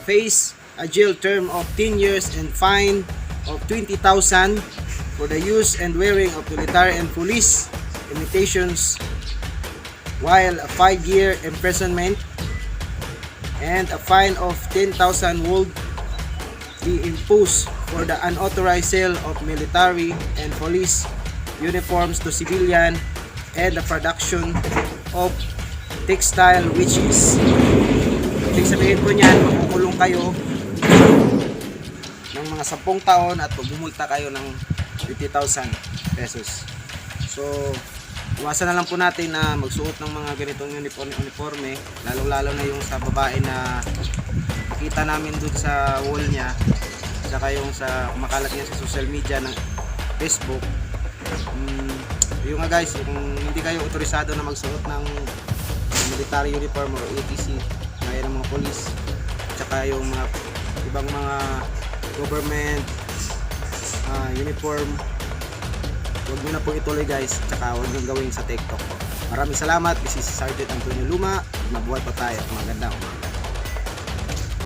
face a jail term of 10 years and fine of 20,000 for the use and wearing of military and police imitations, while a 5-year imprisonment and a fine of 10,000 would be imposed for the unauthorized sale of military and police uniforms to civilian and the production of textile, which is ibig sabihin po niyan, makukulong kayo ng mga 10 taon at bumulta kayo ng 50,000 pesos. So iwasan na lang po natin na magsuot ng mga ganitong uniforme, lalo na yung sa babae na nakita namin dun sa wall niya, saka yung sa kumakalat niya sa social media ng Facebook. Yung nga guys, kung hindi kayo otorisado na magsuot ng military uniform or ATC gaya ng mga police, tsaka yung mga ibang mga government uniform, huwag nyo na po ituloy guys, tsaka huwag nyo gawin sa TikTok po. Maraming salamat. This is Sergeant Antonio Luma. Mabuhay po tayo. Magandang umaga.